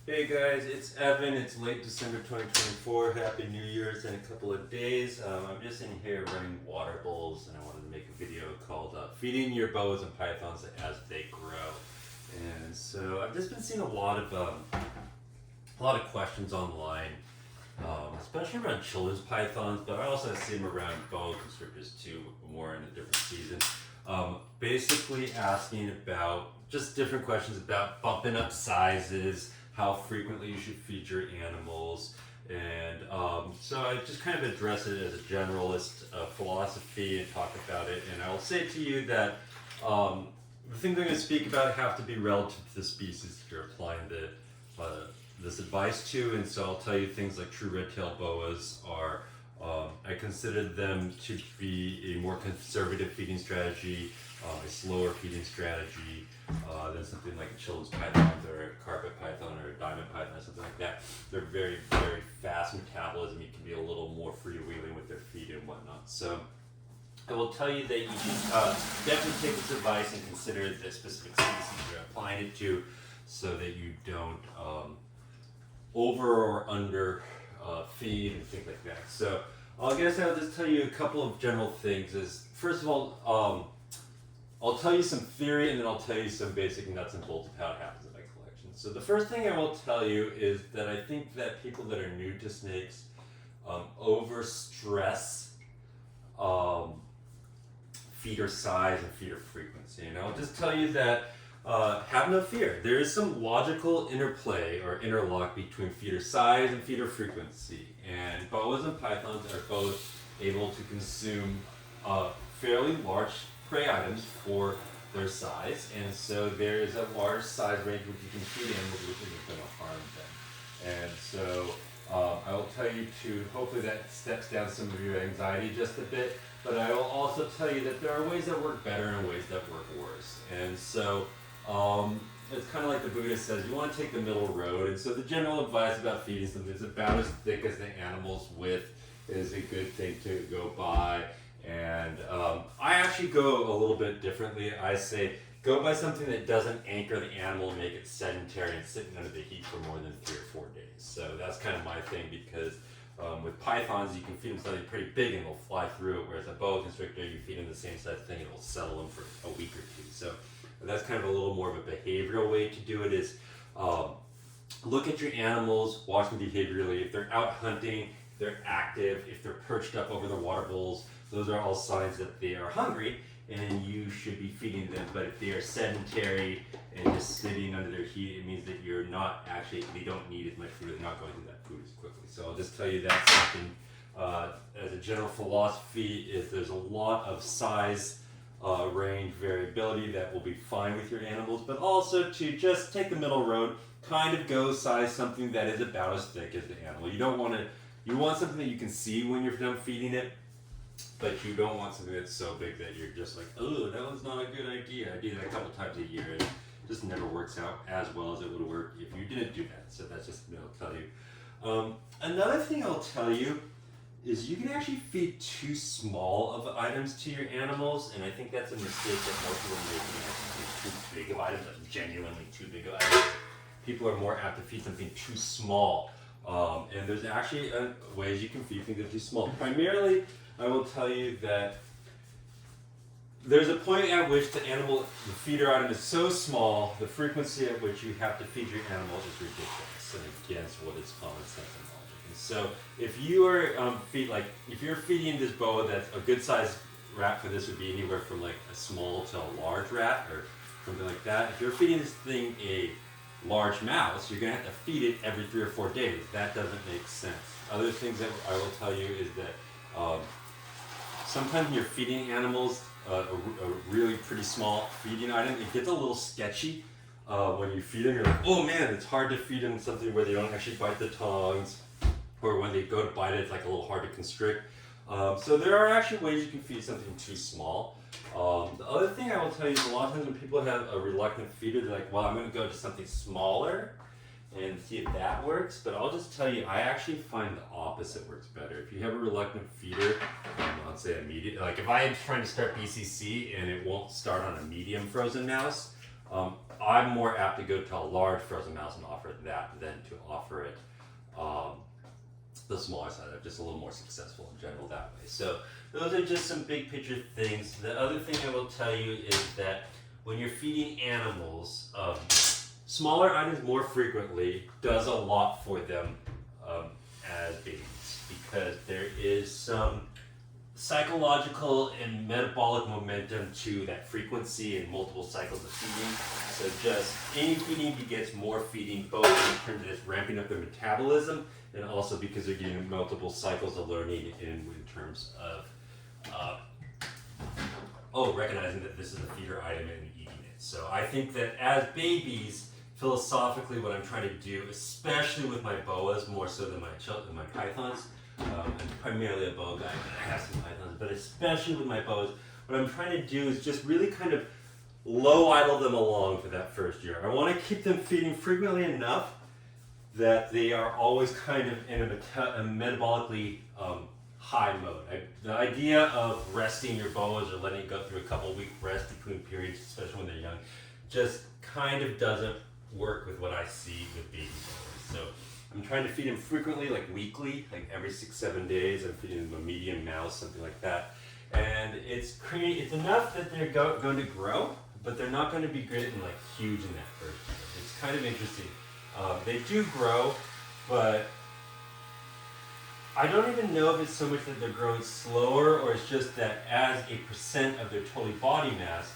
Hey guys, it's Evan. It's late December 2024. Happy New Year's in a couple of days. I'm just in here running water bowls, and I wanted to make a video called Feeding Your Boas and Pythons as They Grow. And so I've just been seeing a lot of questions online, especially around children's pythons, but I also see them around boa constrictors too, more in a different season. Basically asking about just different questions about bumping up sizes, how frequently you should feed your animals, and so I just kind of address it as a generalist philosophy and talk about it. And I will say to you that the things I'm going to speak about have to be relative to the species that you're applying this advice to. And so I'll tell you things like true red-tailed boas are, I consider them to be a more conservative feeding strategy, a slower feeding strategy than something like a children's python or a carpet python or a diamond python or something like that. They're very, very fast metabolism. You can be a little more freewheeling with their feed and whatnot. So I will tell you that you should definitely take this advice and consider the specific species you're applying it to, so that you don't over or under feed and things like that. So I guess I'll just tell you a couple of general things. First of all, I'll tell you some theory, and then I'll tell you some basic nuts and bolts of how it happens in my collection. So the first thing I will tell you is that I think that people that are new to snakes overstress feeder size and feeder frequency. And I'll just tell you that have no fear. There is some logical interplay or interlock between feeder size and feeder frequency. And boas and pythons are both able to consume fairly large prey items for their size, and so there is a large size range which you can feed animals which isn't going to harm them. And so I will tell you to, hopefully that steps down some of your anxiety just a bit, but I will also tell you that there are ways that work better and ways that work worse. And so it's kind of like the Buddha says, you want to take the middle road. And so the general advice about feeding something that's about as thick as the animal's width is a good thing to go by. And I actually go a little bit differently. I say go by something that doesn't anchor the animal and make it sedentary and sitting under the heat for more than 3 or 4 days. So that's kind of my thing, because with pythons you can feed them something pretty big and they'll fly through it, whereas a boa constrictor you feed them the same size thing and it'll settle them for a week or two. So that's kind of a little more of a behavioral way to do it, is look at your animals, watch them behaviorally. If they're out hunting, if they're active, if they're perched up over the water bowls, those are all signs that they are hungry and you should be feeding them. But if they are sedentary and just sitting under their heat, it means that you're not actually, they don't need as much food, they're not going through that food as quickly. So I'll just tell you that's something as a general philosophy, is there's a lot of size range variability that will be fine with your animals, but also to just take the middle road, kind of go size something that is about as thick as the animal. You don't want to, you want something that you can see when you're done feeding it, but you don't want something that's so big that you're just like, oh, that was not a good idea. I do that a couple times a year and it just never works out as well as it would work if you didn't do that. So that's just what I'll tell you. Another thing I'll tell you is you can actually feed too small of items to your animals, and I think that's a mistake that most people are making. I think too big of items, like genuinely too big of items. People are more apt to feed something too small. And there's actually ways you can feed things that are too small. Primarily, I will tell you that there's a point at which the feeder item is so small, the frequency at which you have to feed your animal is ridiculous and against what is common sense and logic. And so if you are if you're feeding this boa, that's a good sized rat for this would be anywhere from like a small to a large rat or something like that. If you're feeding this thing a large mouse, you're going to have to feed it every 3 or 4 days. That doesn't make sense. Other things that I will tell you is that sometimes you're feeding animals a really pretty small feeding item. It gets a little sketchy when you feed them. You're like, oh man, it's hard to feed them something where they don't actually bite the tongs, or when they go to bite it, it's like a little hard to constrict. So there are actually ways you can feed something too small. The other thing I will tell you is a lot of times when people have a reluctant feeder, they're like, well, I'm going to go to something smaller and see if that works. But I'll just tell you, I actually find the opposite works better. If you have a reluctant feeder, let's say a medium, like if I am trying to start BCC and it won't start on a medium frozen mouse, I'm more apt to go to a large frozen mouse and offer it that than to offer it the smaller side. I'm just a little more successful in general that way. So those are just some big picture things. The other thing I will tell you is that when you're feeding animals, smaller items more frequently does a lot for them as babies, because there is some psychological and metabolic momentum to that frequency and multiple cycles of feeding. So just any feeding begets more feeding, both in terms of just ramping up their metabolism and also because they're getting multiple cycles of learning in terms of recognizing that this is a feeder item and eating it. So I think that as babies, philosophically, what I'm trying to do, especially with my boas more so than my pythons, I'm primarily a boa guy, I have some pythons, but especially with my boas, what I'm trying to do is just really kind of low idle them along for that first year. I want to keep them feeding frequently enough that they are always kind of in a metabolically high mode. The idea of resting your boas or letting it go through a couple week rest between periods, especially when they're young, just kind of doesn't work with what I see with baby boas. So I'm trying to feed them frequently, like weekly, like every 6-7 days. I'm feeding them a medium mouse, something like that. And it's enough that they're going to grow, but they're not going to be great and like huge in that first year. It's kind of interesting. They do grow, but I don't even know if it's so much that they're growing slower, or it's just that as a percent of their total body mass,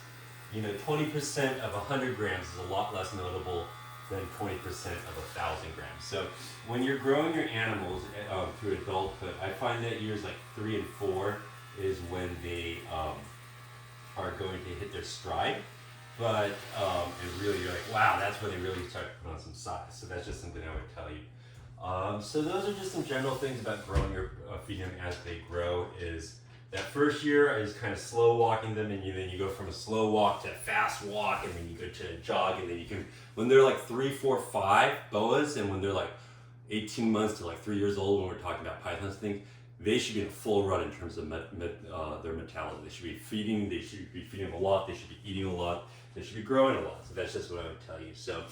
20% of 100 grams is a lot less notable than 20% of 1,000 grams. So when you're growing your animals through adulthood, I find that years like 3 and 4 is when they are going to hit their stride. But and really, you're like, wow, that's when they really start to put on some size. So that's just something I would tell you. So those are just some general things about growing your feeding them as they grow. Is that first year is kind of slow walking them, and then you go from a slow walk to a fast walk, and then you go to a jog, and then you can, when they're like 3, 4, 5 boas, and when they're like 18 months to like 3 years old, when we're talking about pythons things, they should be in full run in terms of their metabolism. They should be feeding them a lot, they should be eating a lot, they should be growing a lot. So that's just what I would tell you. So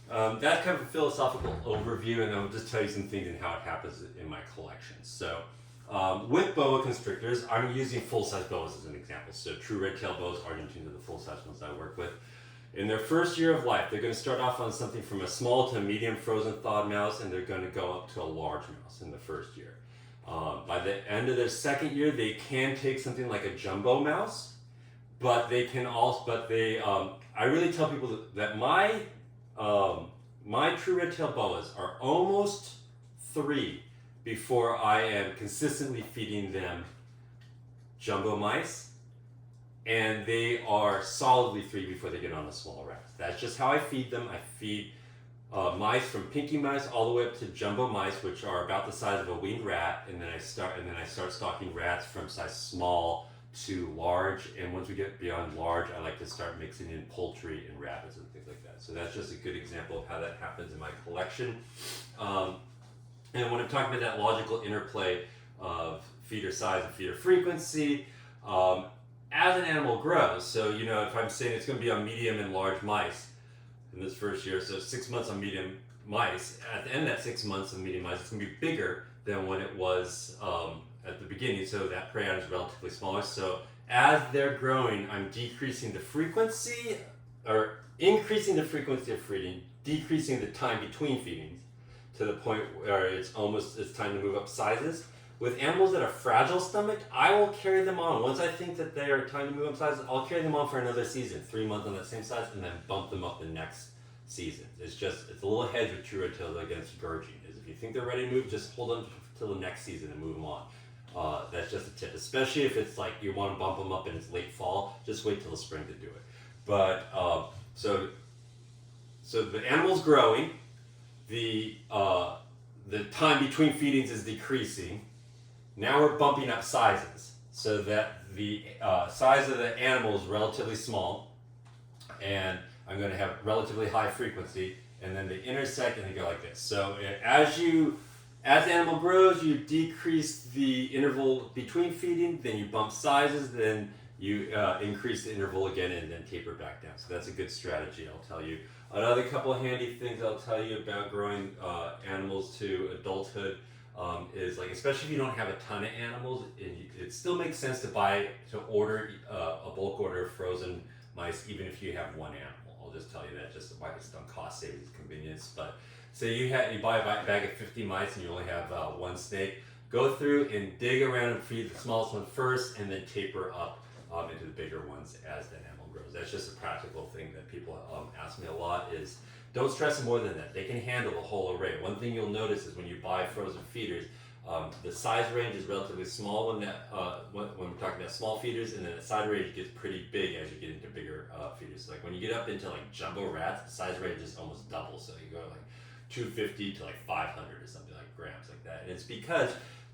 that's kind of a philosophical overview, and I'll just tell you some things and how it happens in my collection. So with boa constrictors, I'm using full-size boas as an example. So true red-tailed boas, Argentines are the full-size ones I work with. In their first year of life, they're going to start off on something from a small to a medium frozen thawed mouse, and they're going to go up to a large mouse in the first year. By the end of their second year, they can take something like a jumbo mouse, but they can also, I really tell people that my true red-tailed boas are almost 3 before I am consistently feeding them jumbo mice, and they are solidly 3 before they get on the small rats. That's just how I feed them. I feed mice from pinky mice all the way up to jumbo mice, which are about the size of a winged rat, and then I start stocking rats from size small to large, and once we get beyond large, I like to start mixing in poultry and rabbits and things like that. So that's just a good example of how that happens in my collection. And when I'm talking about that logical interplay of feeder size and feeder frequency, as an animal grows, so if I'm saying it's going to be on medium and large mice in this first year, so 6 months on medium mice, at the end of that 6 months of medium mice, it's going to be bigger than when it was at the beginning, so that prey item is relatively smaller. So as they're growing, I'm decreasing the frequency, or increasing the frequency of feeding, decreasing the time between feedings, to the point where it's time to move up sizes. With animals that are fragile stomached, I will carry them on. Once I think that they are time to move up sizes, I'll carry them on for another season, 3 months on that same size, and then bump them up the next season. It's a little hedge with true red-tailed against gorging. Is if you think they're ready to move, just hold them till the next season and move them on. That's just a tip, especially if it's like you want to bump them up and it's late fall. Just wait till the spring to do it. But so the animal's growing. The time between feedings is decreasing. Now we're bumping up sizes so that the size of the animal is relatively small, and I'm going to have relatively high frequency, and then they intersect and they go like this. So as the animal grows, you decrease the interval between feeding, then you bump sizes, then you increase the interval again and then taper back down. So that's a good strategy, I'll tell you. Another couple of handy things I'll tell you about growing animals to adulthood is like, especially if you don't have a ton of animals, it still makes sense to order a bulk order of frozen mice, even if you have one animal. I'll just tell you that just by it's on cost savings, convenience. But say you buy a bag of 50 mice and you only have one snake, go through and dig around and feed the smallest one first, and then taper up into the bigger ones as the animal grows. That's just a practical thing that people ask me a lot is don't stress them more than that. They can handle a whole array. One thing you'll notice is when you buy frozen feeders, the size range is relatively small when we're talking about small feeders, and then the size range gets pretty big as you get into bigger feeders. Like when you get up into like jumbo rats, the size range is almost double. So you go like 250 to like 500 or something like grams like that. And it's because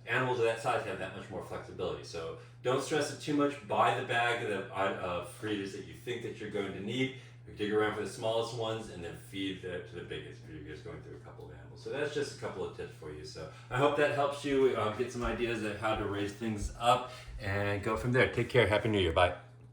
animals of that size have that much more flexibility. So don't stress it too much. Buy the bag of feeders that you think that you're going to need. Dig around for the smallest ones and then feed to the biggest if you're just going through a couple of animals. So that's just a couple of tips for you. So I hope that helps you get some ideas of how to raise things up and go from there. Take care. Happy New Year. Bye.